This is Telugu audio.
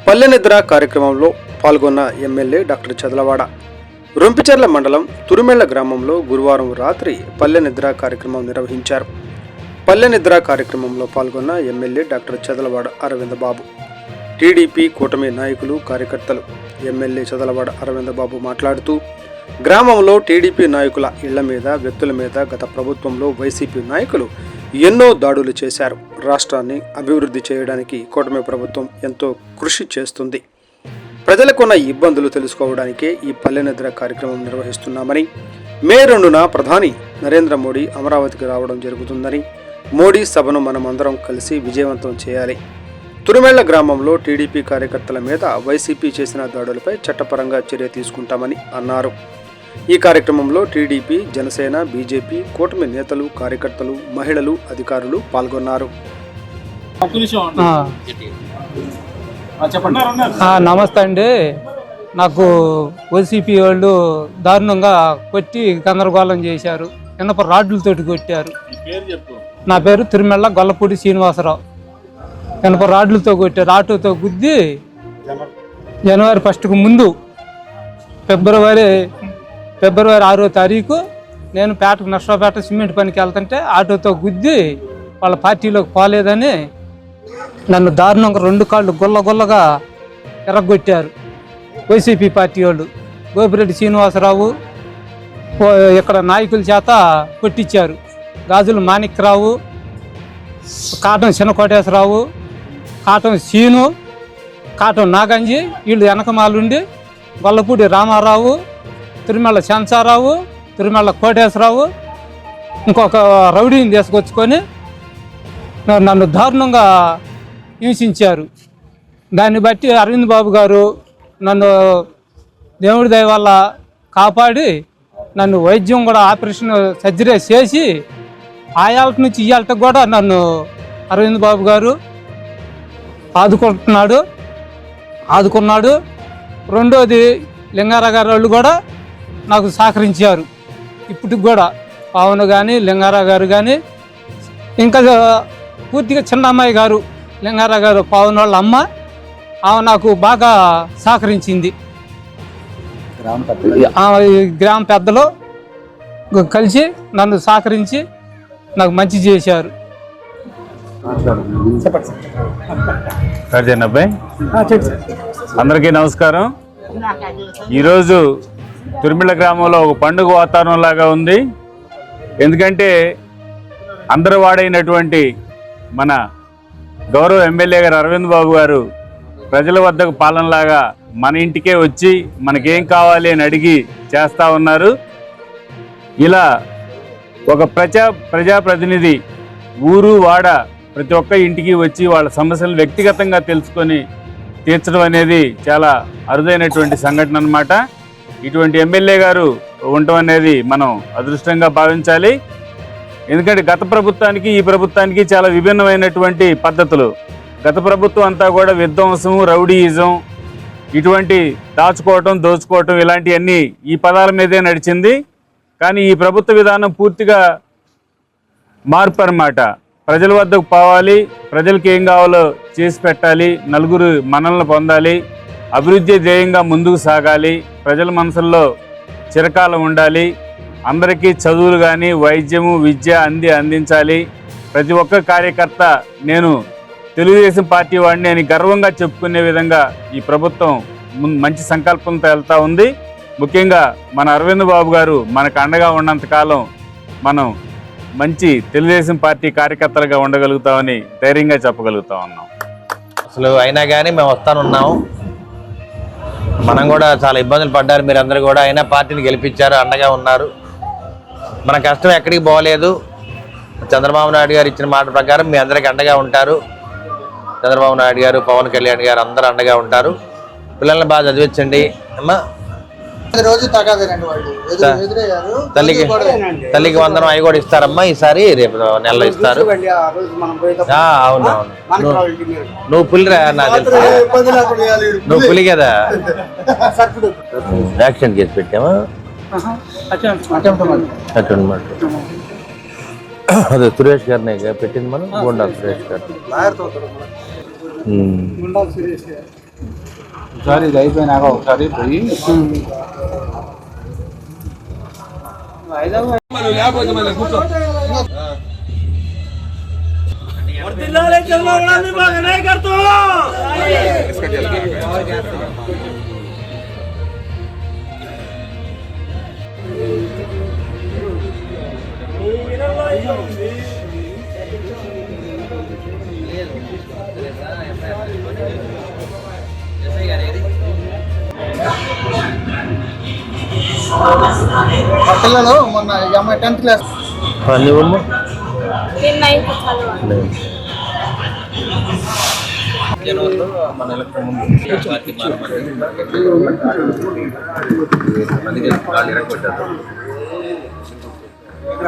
పల్లె నిద్ర కార్యక్రమంలో పాల్గొన్న ఎమ్మెల్యే డాక్టర్ చదలవాడ రొంపిచెర్ల మండలం తురుమెళ్ల గ్రామంలో గురువారం రాత్రి పల్లె నిద్ర కార్యక్రమం నిర్వహించారు. పల్లె నిద్ర కార్యక్రమంలో పాల్గొన్న ఎమ్మెల్యే డాక్టర్ చదలవాడ అరవింద్ బాబు, టీడీపీ కూటమి నాయకులు, కార్యకర్తలు. ఎమ్మెల్యే చదలవాడ అరవింద్ బాబు మాట్లాడుతూ, గ్రామంలో టీడీపీ నాయకుల ఇళ్ల మీద, వ్యక్తుల మీద గత ప్రభుత్వంలో వైసీపీ నాయకులు ఎన్నో దాడులు చేశారు. రాష్ట్రాన్ని అభివృద్ధి చేయడానికి కూటమి ప్రభుత్వం ఎంతో కృషి చేస్తుంది. ప్రజలకున్న ఇబ్బందులు తెలుసుకోవడానికే ఈ పల్లె నిద్ర కార్యక్రమం నిర్వహిస్తున్నామని, మే 2న ప్రధాని నరేంద్ర మోడీ అమరావతికి రావడం జరుగుతుందని, మోడీ సభను మనమందరం కలిసి విజయవంతం చేయాలి. తురుమెళ్ల గ్రామంలో టీడీపీ కార్యకర్తల మీద వైసీపీ చేసిన దాడులపై చట్టపరంగా చర్య తీసుకుంటామని అన్నారు. ఈ కార్యక్రమంలో టీడీపీ, జనసేన, బీజేపీ, కూటమి నేతలు, కార్యకర్తలు, మహిళలు, అధికారులు పాల్గొన్నారు. నమస్తే అండి. నాకు వైసీపీ వాళ్ళు దారుణంగా కొట్టి గందరగోళం చేశారు. ఇనప రాడ్లతోటి కొట్టారు. నా పేరు తిరుమెళ్ళ గొల్లపూడి శ్రీనివాసరావు. ఇనప రాడ్లతో కొట్టారు. ఆటోతో గుద్ది జనవరి 1కు ముందు ఫిబ్రవరి 6వ తారీఖు నేను నర్సరావుపేట సిమెంట్ పనికి వెళ్తుంటే ఆటోతో గుద్ది వాళ్ళ పార్టీలోకి పోలేదని నన్ను దారుణంగా 2 కాళ్ళు గుల్లగా ఎరగొట్టారు వైసీపీ పార్టీ వాళ్ళు. గోపిరెడ్డి శ్రీనివాసరావు ఇక్కడ నాయకుల చేత కొట్టించారు. గాజులు మాణిక్యరావు, కాటం చిన్నకోటేశ్వరరావు, కాటం సీను, కాటం నాగంజి, వీళ్ళు వెనకమాలుండి గొల్లపూడి రామారావు, తిరుమల శాంతారావు, తిరుమల కోటేశ్వరరావు ఇంకొక రౌడీని తీసుకొచ్చుకొని నన్ను దారుణంగా హింసించారు. దాన్ని బట్టి అరవింద్ బాబు గారు నన్ను దేవుడి దయ వల్ల కాపాడి నన్ను వైద్యం కూడా ఆపరేషన్ సర్జరీ చేసి ఆయాలట నుంచి ఇయ్యాలట కూడా నన్ను అరవింద్ బాబు గారు ఆదుకున్నాడు. రెండోది లింగారా గారు వాళ్ళు కూడా నాకు సహకరించారు. ఇప్పటికి కూడా పవన్ కానీ, లింగారా గారు కానీ, ఇంకా పూర్తిగా చిన్న అమ్మాయి గారు లింగారా గారు, పవన్ వాళ్ళ అమ్మ, ఆమె నాకు బాగా సహకరించింది. గ్రామ పెద్దలు కలిసి నన్ను సహకరించి నాకు మంచి చేశారు. అందరికీ నమస్కారం. ఈరోజు తురుమిళ్ళ గ్రామంలో ఒక పండుగ వాతావరణం లాగా ఉంది. ఎందుకంటే అందరూ వాడైనటువంటి మన గౌరవ ఎమ్మెల్యే గారు అరవింద్ బాబు గారు ప్రజల వద్దకు పాలనలాగా మన ఇంటికే వచ్చి మనకేం కావాలి అని అడిగి చేస్తూ ఉన్నారు. ఇలా ఒక ప్రజాప్రతినిధి ఊరు వాడ ప్రతి ఒక్క ఇంటికి వచ్చి వాళ్ళ సమస్యలను వ్యక్తిగతంగా తెలుసుకొని తీర్చడం అనేది చాలా అరుదైనటువంటి సంఘటన అన్నమాట. ఇటువంటి ఎమ్మెల్యే గారు ఉండటం అనేది మనం అదృష్టంగా భావించాలి. ఎందుకంటే గత ప్రభుత్వానికి ఈ ప్రభుత్వానికి చాలా విభిన్నమైనటువంటి పద్ధతులు. గత ప్రభుత్వం అంతా కూడా విధ్వంసం, రౌడీయిజం, ఇటువంటి దాచుకోవటం, దోచుకోవటం ఇలాంటివన్నీ ఈ పదాల మీదే నడిచింది. కానీ ఈ ప్రభుత్వ విధానం పూర్తిగా మార్పు అన్నమాట. ప్రజల వద్దకు పోవాలి, ప్రజలకు ఏం కావాలో చేసి పెట్టాలి, నలుగురు మనల్ని పొందాలి, అభివృద్ధి ధ్యేయంగా ముందుకు సాగాలి, ప్రజల మనసుల్లో చిరకాలం ఉండాలి, అందరికీ చదువులు కానీ, వైద్యము, విద్య అందించాలి. ప్రతి ఒక్క కార్యకర్త నేను తెలుగుదేశం పార్టీ వాడిని అని గర్వంగా చెప్పుకునే విధంగా ఈ ప్రభుత్వం మంచి సంకల్పంతో వెళ్తూ ఉంది. ముఖ్యంగా మన అరవింద్ బాబు గారు మనకు అండగా ఉన్నంతకాలం మనం మంచి తెలుగుదేశం పార్టీ కార్యకర్తలుగా ఉండగలుగుతామని ధైర్యంగా చెప్పగలుగుతా ఉన్నాం. అసలు అయినా కానీ మేము వస్తానున్నాము. మనం కూడా చాలా ఇబ్బందులు పడ్డారు మీరందరూ కూడా. అయినా పార్టీని గెలిపించారు, అండగా ఉన్నారు. మన కష్టం ఎక్కడికి పోలేదు. చంద్రబాబు నాయుడు గారు ఇచ్చిన మాట ప్రకారం మీ అందరికీ అండగా ఉంటారు. చంద్రబాబు నాయుడు గారు, పవన్ కళ్యాణ్ గారు అందరూ అండగా ఉంటారు. పిల్లల్ని బాగా చదివించండి అమ్మా. తల్లికి వందనం అవి కూడా ఇస్తారమ్మా. ఈసారి రేపు నెలలో ఇస్తారు. అవునవును. నువ్వు పులిరా, నాకు తెలుసు. నువ్వు పులి కదా. యాక్సిడెంట్ కేసు పెట్టామా? అటెంప్ట్. అదే సురేష్ గారిని పెట్టింది మనం. బోండా సురేష్ గారు. ఒకసారి ఇది అయిపోయినాక ఒకసారి పోయి పిల్లలు మొన్న ఈ అమ్మాయి 10th క్లాస్ నేను 9th చదవాలి. మన ఎలక్షన్ ముందు